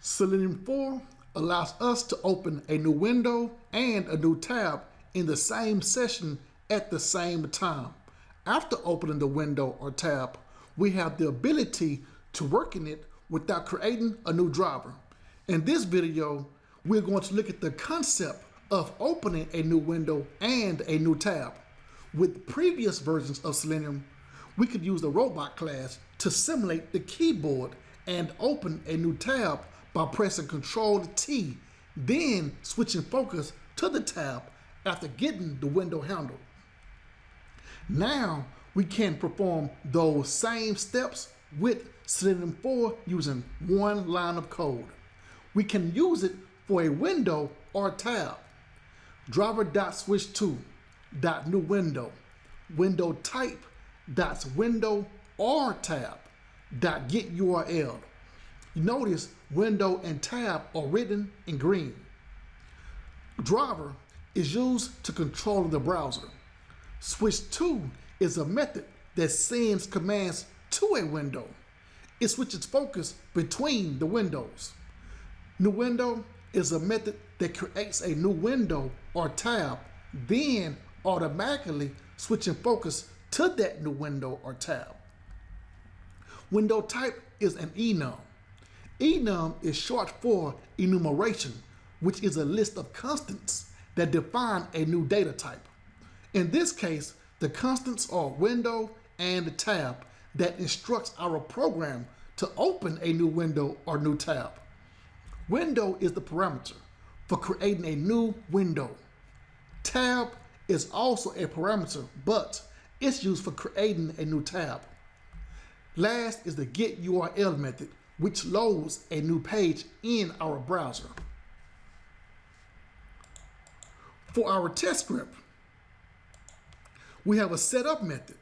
Selenium 4 allows us to open a new window and a new tab in the same session at the same time. After opening the window or tab, we have the ability to work in it without creating a new driver. In this video, we're going to look at the concept of opening a new window and a new tab. With previous versions of Selenium, we could use the robot class to simulate the keyboard and open a new tab by pressing Ctrl-T, then switching focus to the tab after getting the window handle. Now we can perform those same steps with Selenium 4 using one line of code. We can use it for a window or tab. Driver.switch2.new window, window type .window or tab .get URL. You notice window and tab are written in green. Driver is used to control the browser. Switch2 is a method that sends commands to a window. It switches focus between the windows. New window is a method that creates a new window or tab, then automatically switching focus to that new window or tab. Window type is an enum. Enum is short for enumeration, which is a list of constants that define a new data type. In this case, the constants are window and tab that instructs our program to open a new window or new tab. Window is the parameter for creating a new window. Tab is also a parameter, but it's used for creating a new tab. Last is the get URL method, which loads a new page in our browser. For our test script, we have a setup method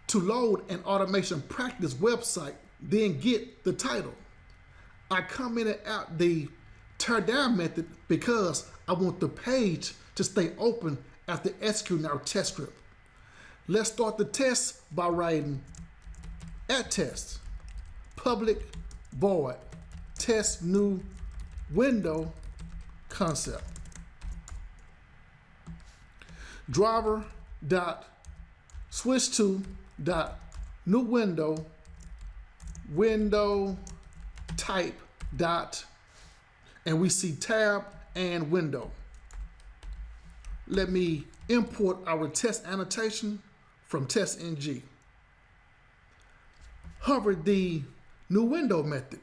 to load an automation practice website, then get the title. I commented out the teardown method because I want the page to stay open after executing our test script. Let's start the test by writing @test public void test new window concept. Driver dot switch to dot new window type dot, and we see tab and window. Let me import our test annotation from test.ng. Hover the new window method,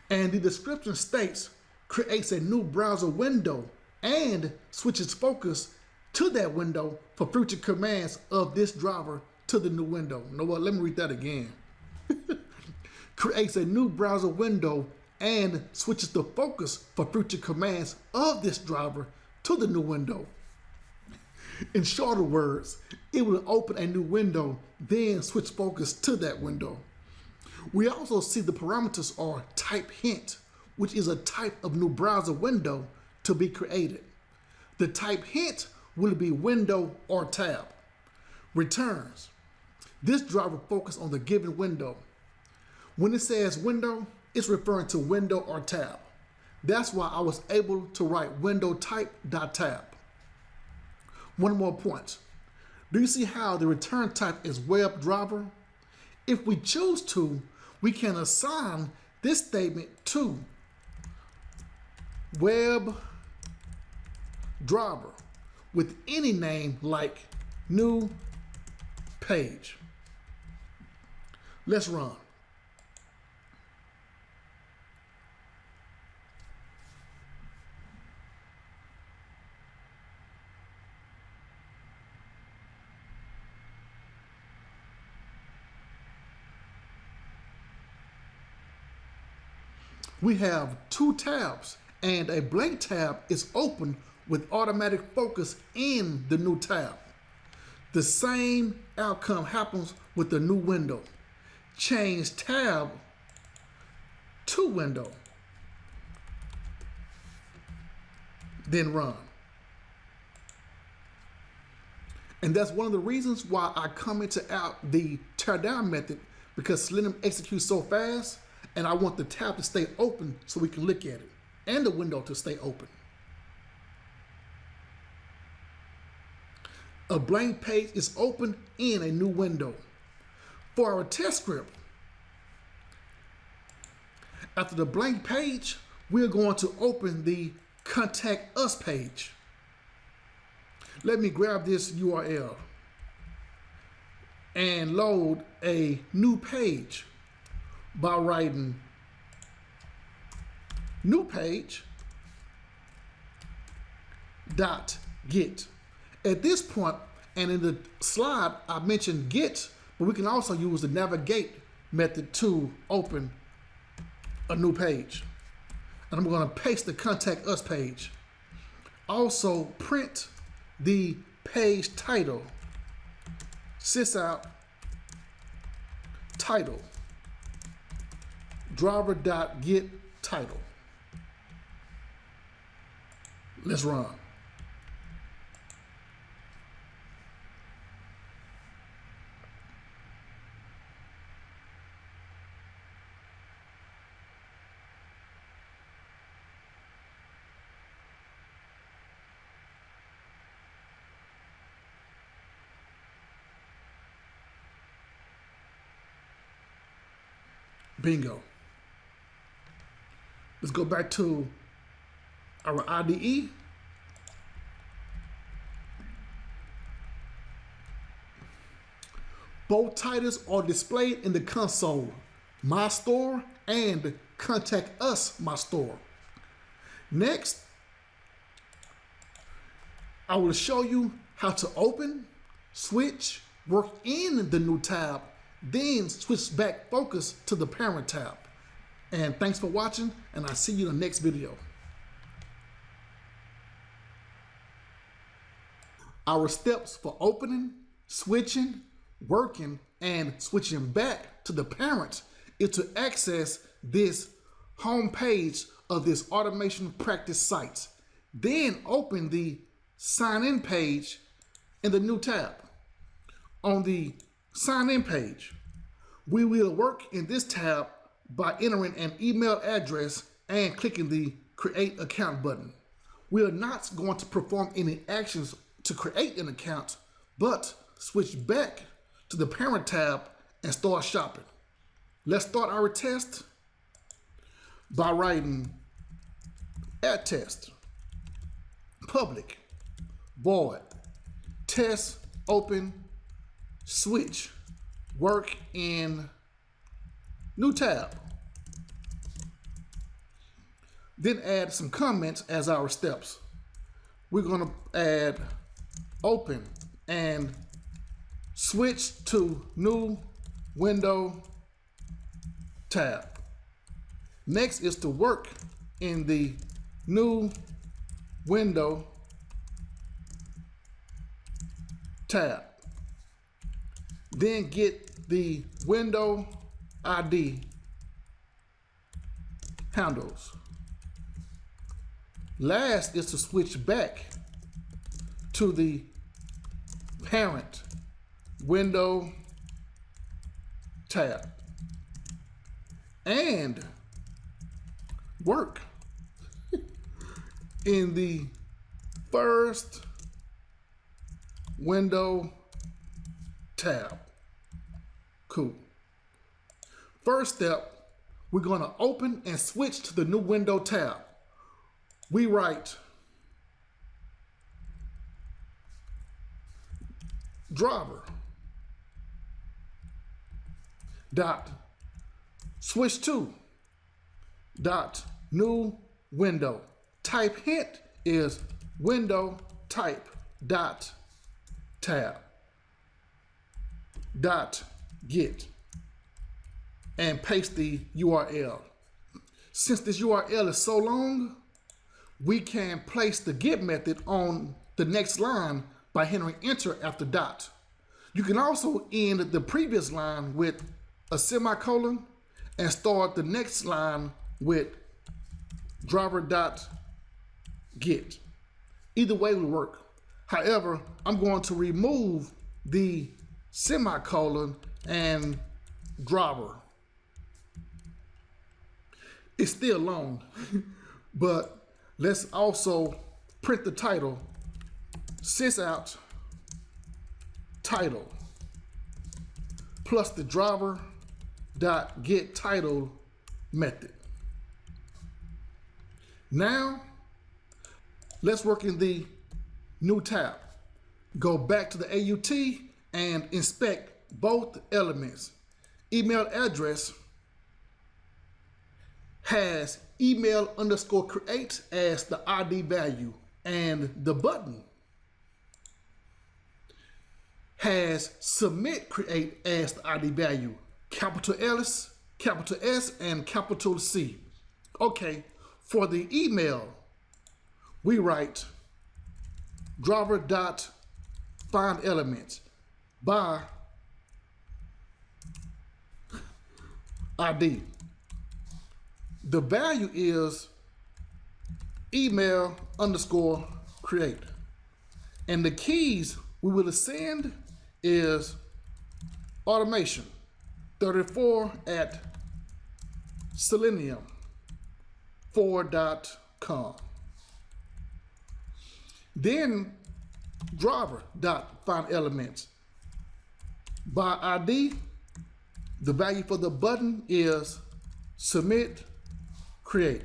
and the description states creates a new browser window and switches focus to that window for future commands of this driver to the new window. You know what? Let me read that again. Creates a new browser window and switches the focus for future commands of this driver to the new window. In shorter words, it will open a new window, then switch focus to that window. We also see the parameters are type hint, which is a type of new browser window to be created. The type hint will be window or tab. Returns. This driver focuses on the given window. When it says window, it's referring to window or tab. That's why I was able to write window type.tab. One more point. Do you see how the return type is web driver? If we choose to, we can assign this statement to web driver with any name like new page. Let's run. We have two tabs, and a blank tab is open with automatic focus in the new tab. The same outcome happens with the new window. Change tab to window, then run. And that's one of the reasons why I commented out the teardown method, because Selenium executes so fast, and I want the tab to stay open so we can look at it, and the window to stay open. A blank page is open in a new window. For our test script, after the blank page, we're going to open the Contact Us page. Let me grab this URL and load a new page by writing new page dot get. At this point, and in the slide, I mentioned get, but we can also use the navigate method to open a new page. And I'm going to paste the Contact Us page. Also print the page title, sysout title, driver.get title. Let's run. Bingo. Let's go back to our IDE. Both titles are displayed in the console, My Store and Contact Us, My Store. Next, I will show you how to open, switch, work in the new tab, then switch back focus to the parent tab. And thanks for watching, and I'll see you in the next video. Our steps for opening, switching, working, and switching back to the parent is to access this home page of this automation practice site. Then open the sign in page in the new tab. On the sign in page, we will work in this tab by entering an email address and clicking the create account button. We are not going to perform any actions to create an account, but switch back to the parent tab and start shopping. Let's start our test by writing add test, public, void, test, open, switch, work in new tab. Then add some comments as our steps. We're going to add open and switch to new window tab. Next is to work in the new window tab. Then get the window ID handles. Last is to switch back to the parent window tab and work in the first window tab. Cool. First step, we're going to open and switch to the new window tab. We write driver dot switch to dot new window. Type hint is window type dot tab dot get and paste the URL. Since this URL is so long, we can place the get method on the next line by hitting enter after dot. You can also end the previous line with a semicolon and start the next line with driver.get. Either way will work. However, I'm going to remove the semicolon and driver. It's still long, but let's also print the title, sysout title plus the driver dot get title method. Now let's work in the new tab. Go back to the AUT and inspect both elements. Email address has email underscore create as the ID value, and the button has submit create as the ID value, capital S, capital S, and capital C. Okay, for the email, we write driver dot find elements by ID. The value is email underscore create. And the keys we will ascend is automation 34 at Selenium 4.com. Then driver dot find elements by ID. The value for the button is submit create,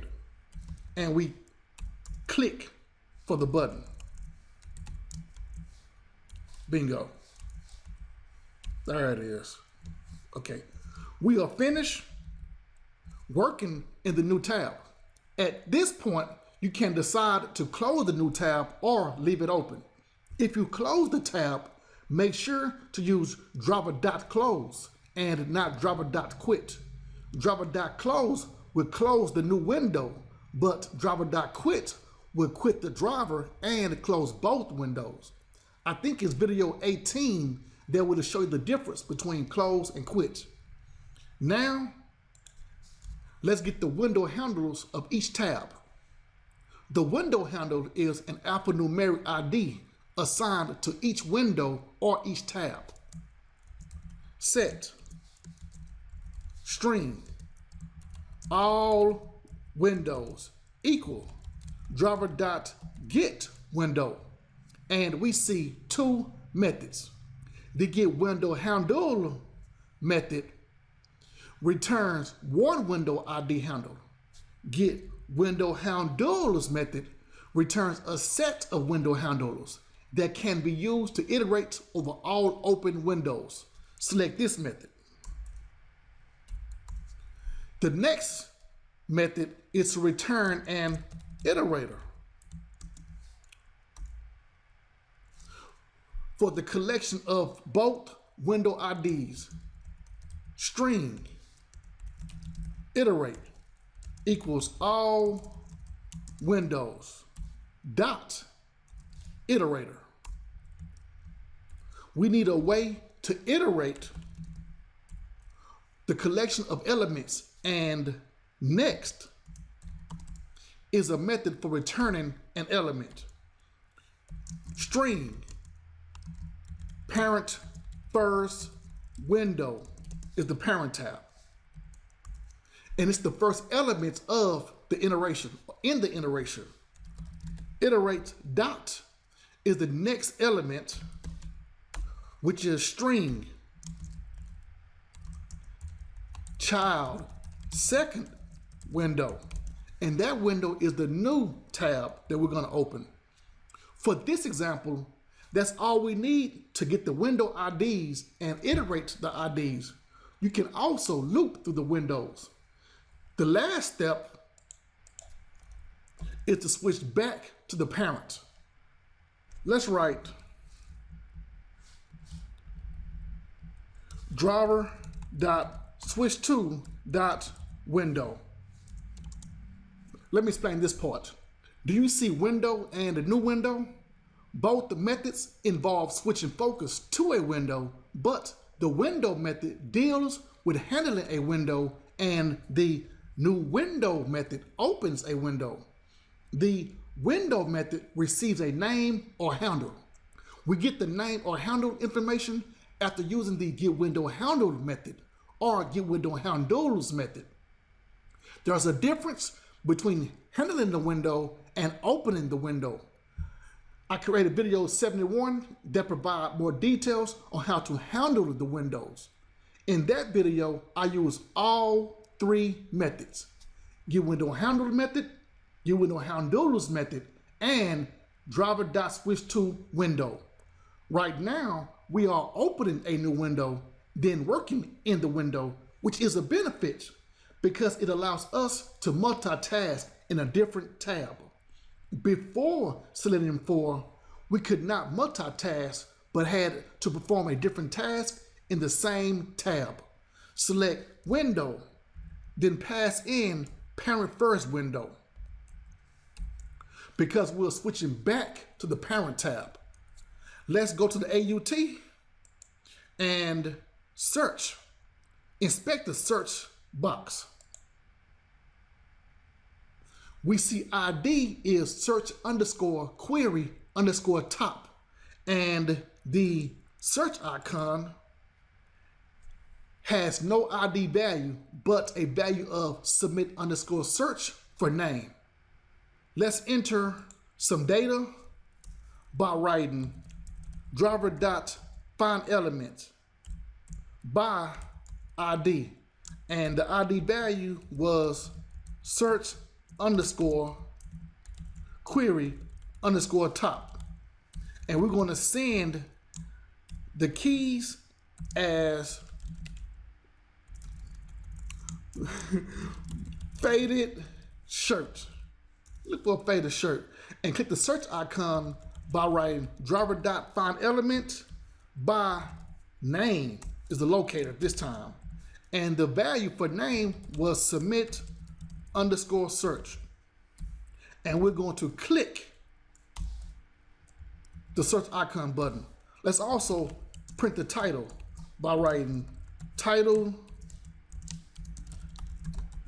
and we click for the button. Bingo. There it is. Okay, we are finished working in the new tab. At this point, you can decide to close the new tab or leave it open. If you close the tab, make sure to use driver.close and not driver.quit. Driver.close will close the new window, but driver.quit will quit the driver and close both windows. I think it's video 18 that will show you the difference between close and quit. Now, let's get the window handles of each tab. The window handle is an alphanumeric ID assigned to each window or each tab. Set string all windows equal driver.get window, and we see two methods. The get window handle method returns one window ID handle. Get window handles method returns a set of window handles that can be used to iterate over all open windows. Select this method. The next method is to return an iterator for the collection of both window IDs. String iterate equals all windows dot iterator. We need a way to iterate the collection of elements, and next is a method for returning an element. String parent first window is the parent tab, and it's the first element of the iteration. In the iteration, iterate dot is the next element, which is string child second window, and that window is the new tab that we're going to open. For this example, that's all we need to get the window IDs and iterate the IDs. You can also loop through the windows. The last step is to switch back to the parent. Let's write driver.switch2.window. Let me explain this part. Do you see window and a new window? Both the methods involve switching focus to a window, but the window method deals with handling a window, and the new window method opens a window. The window method receives a name or handle. We get the name or handle information after using the get window handle method or get window handles method. There's a difference between handling the window and opening the window. I created video 71 that provide more details on how to handle the windows. In that video, I use all three methods: get window handle method, get window handles method, and driver.switch to window. Right now, we are opening a new window, then working in the window, which is a benefit because it allows us to multitask in a different tab. Before Selenium 4, we could not multitask, but had to perform a different task in the same tab. Select window, then pass in parent first window, because we're switching back to the parent tab. Let's go to the AUT and search. Inspect the search box. We see ID is search underscore query underscore top, and the search icon has no ID value, but a value of submit underscore search for name. Let's enter some data by writing driver.findElement by ID, and the ID value was search underscore query underscore top, and we're going to send the keys as faded shirt. Look for a faded shirt and click the search icon by writing driver.findElement by name is the locator this time, and the value for name was submit underscore search, and we're going to click the search icon button. Let's also print the title by writing title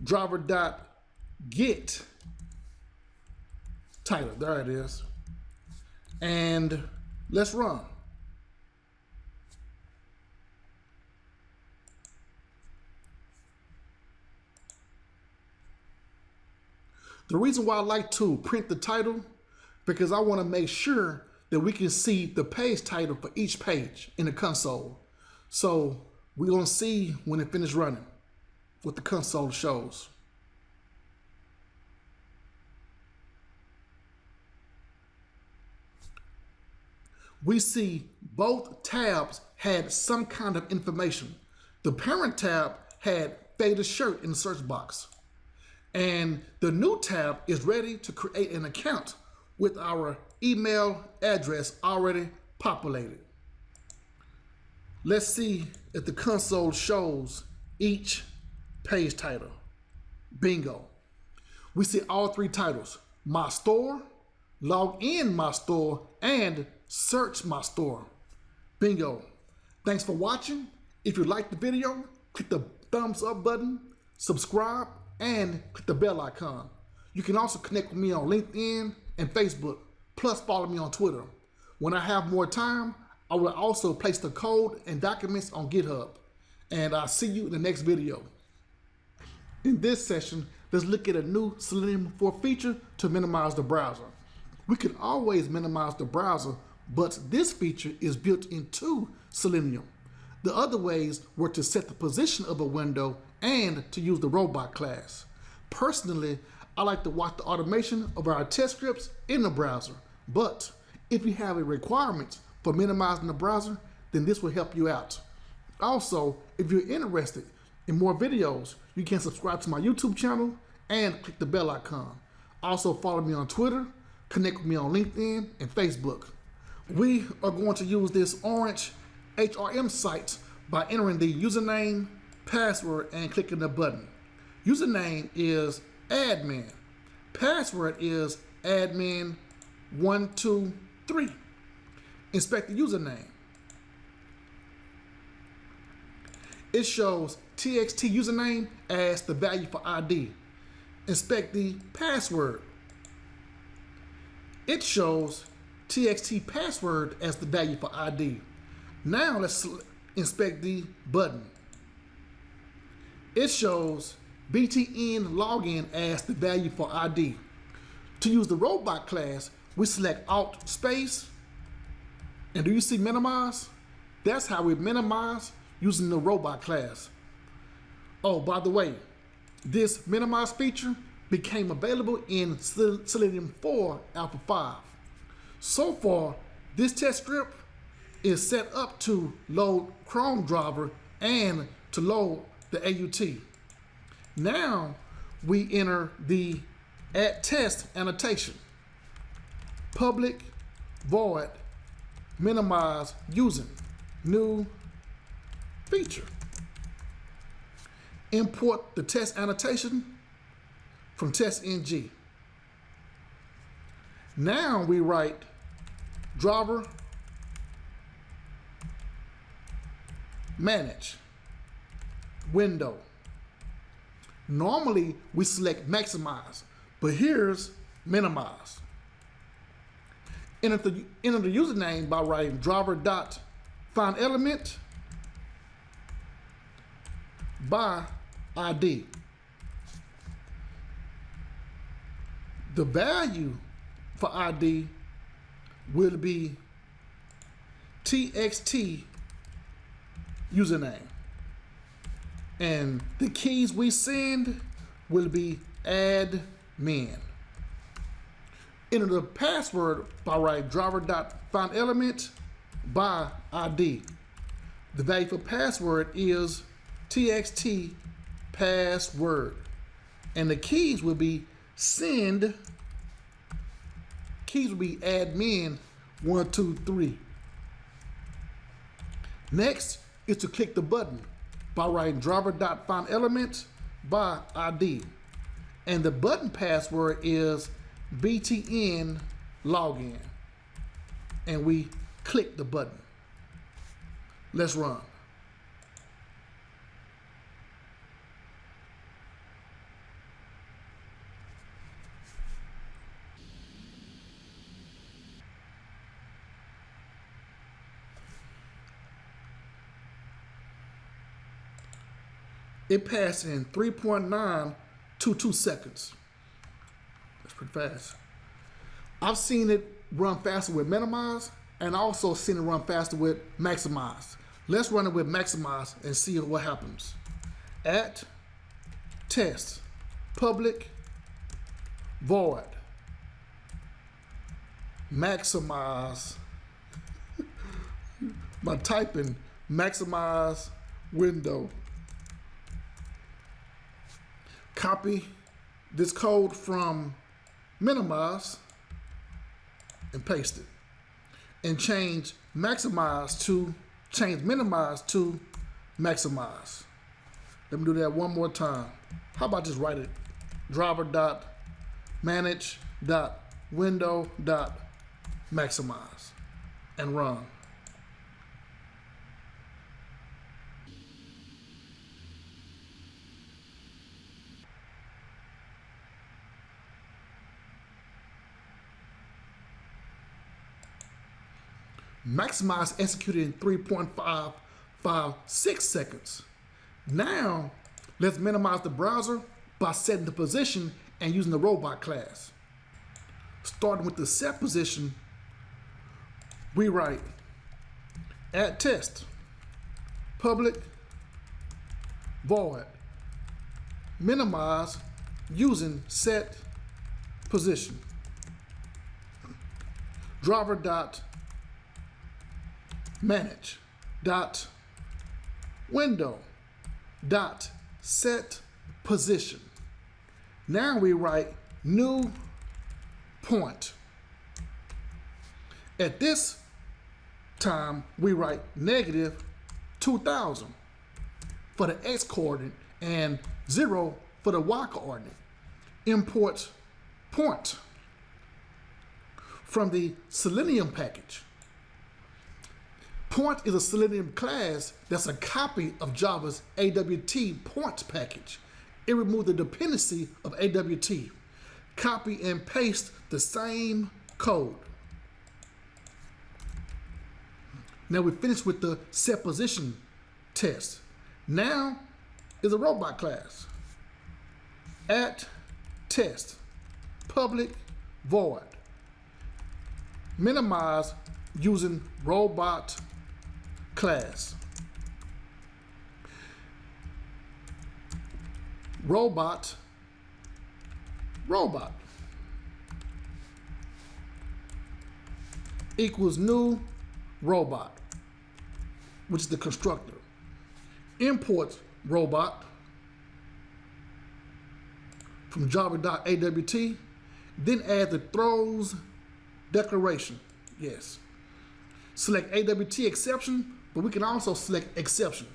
driver.get title. There it is. And let's run. The reason why I like to print the title, because I want to make sure that we can see the page title for each page in the console. So we're going to see when it finishes running what the console shows. We see both tabs had some kind of information. The parent tab had faded shirt in the search box, and the new tab is ready to create an account with our email address already populated. Let's see if the console shows each page title. Bingo. We see all three titles: My Store, Log in My Store, and Search My Store. Bingo. Thanks for watching. If you liked the video, click the thumbs up button, subscribe, and click the bell icon. You can also connect with me on LinkedIn and Facebook, plus follow me on Twitter. When I have more time, I will also place the code and documents on GitHub. And I'll see you in the next video. In this session, let's look at a new Selenium 4 feature to minimize the browser. We can always minimize the browser, but this feature is built into Selenium. The other ways were to set the position of a window and to use the robot class. Personally, I like to watch the automation of our test scripts in the browser, but if you have a requirement for minimizing the browser, then this will help you out. Also, if you're interested in more videos, you can subscribe to my YouTube channel and click the bell icon. Also follow me on Twitter, connect with me on LinkedIn and Facebook. We are going to use this orange HRM site by entering the username, password, and clicking the button. Username is admin. Password is admin123. Inspect the username. It shows txt username as the value for ID. Inspect the password. It shows txt password as the value for ID. Now let's inspect the button. it shows btn login as the value for ID. To use the robot class, we select Alt space, and do you see minimize? That's how we minimize using the robot class. Oh, by the way, this minimize feature became available in Selenium 4 Alpha 5. So far, this test script is set up to load Chrome driver and to load the AUT. Now we enter the add test annotation. Public void minimize using new feature. Import the test annotation from test.ng. Now we write driver manage window. Normally we select maximize, but here's minimize. Enter the username by writing driver.findElement by ID. The value for ID will be txt username, and the keys we send will be admin. Enter the password by writing driver.findElement by ID. The value for password is txt password, and the keys will be send. Keys will be admin 1, 2, 3. Next is to click the button by writing driver.findElement by ID, and the button password is btn login, and we click the button. Let's run. It passed in 3.922 seconds. That's pretty fast. I've seen it run faster with minimize, and also seen it run faster with maximize. Let's run it with maximize and see what happens. At test public void maximize. By typing maximize window. Copy this code from minimize and paste it, and change minimize to maximize. Let me do that one more time. How about just write it driver.manage.window.maximize and run. Maximize executed in 3.556 seconds. Now, let's minimize the browser by setting the position and using the robot class. Starting with the set position, we write at test public void minimize using set position. Driver.manage.window.set.position. Now we write new point. At this time, we write -2000 for the X coordinate and 0 for the Y coordinate. Import point from the Selenium package. Point is a Selenium class that's a copy of Java's AWT point package. It removes the dependency of AWT. Copy and paste the same code. Now we finished with the set position test. Now is a robot class. At test, public void. Minimize using robot class. Robot equals new robot, which is the constructor. Import robot from java.awt, then add the throws declaration. Yes. Select AWT exception, but we can also select exception.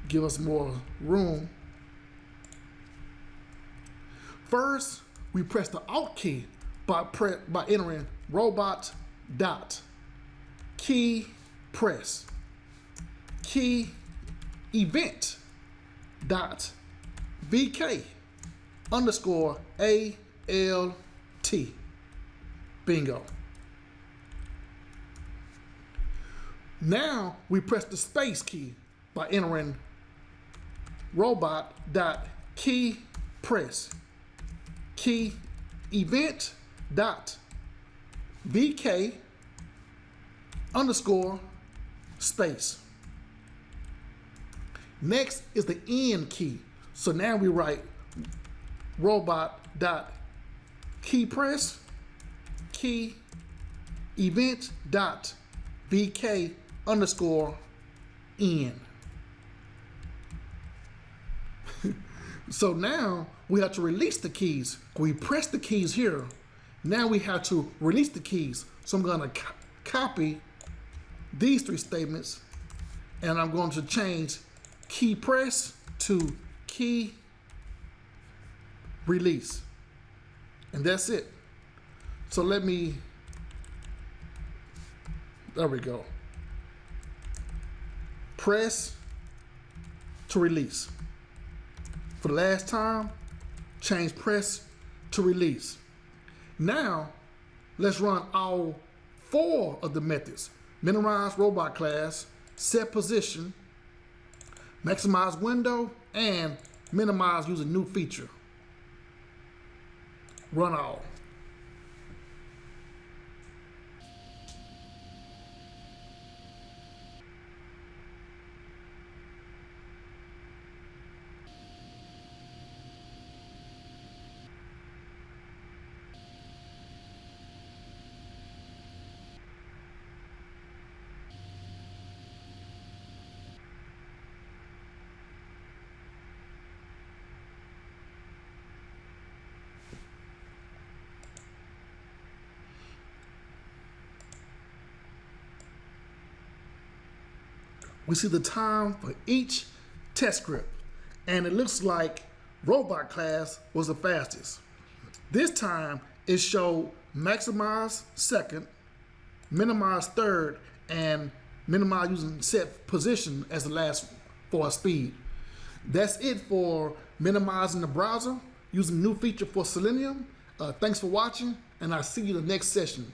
Give us more room. First, we press the Alt key by entering robot dot key press key event dot vk underscore ALT. Bingo. Now we press the space key by entering robot dot key press key event dot vk underscore space. Next is the end key. So now we write robot dot key press key event dot vk underscore end. So now we have to release the keys. We press the keys here. Now we have to release the keys. So I'm going to copy these three statements, and I'm going to change key press to key release. And that's it. So there we go. Press to release. For the last time, change press to release. Now, let's run all 4 of the methods. Minimize robot class, set position, maximize window, and minimize using new feature. Run all. We see the time for each test script, and it looks like robot class was the fastest. This time it showed maximize second, minimize third, and minimize using set position as the last for speed. That's it for minimizing the browser using new feature for Selenium. Thanks for watching, and I'll see you in the next session.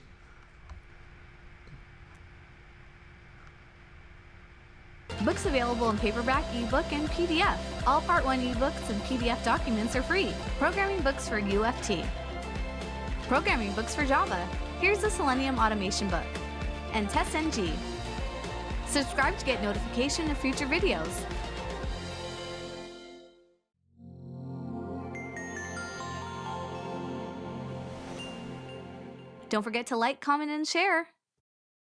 Books available in paperback, ebook, and PDF. All Part 1 ebooks and PDF documents are free. Programming books for UFT. Programming books for Java. Here's the Selenium automation book. And TestNG. Subscribe to get notification of future videos. Don't forget to like, comment, and share.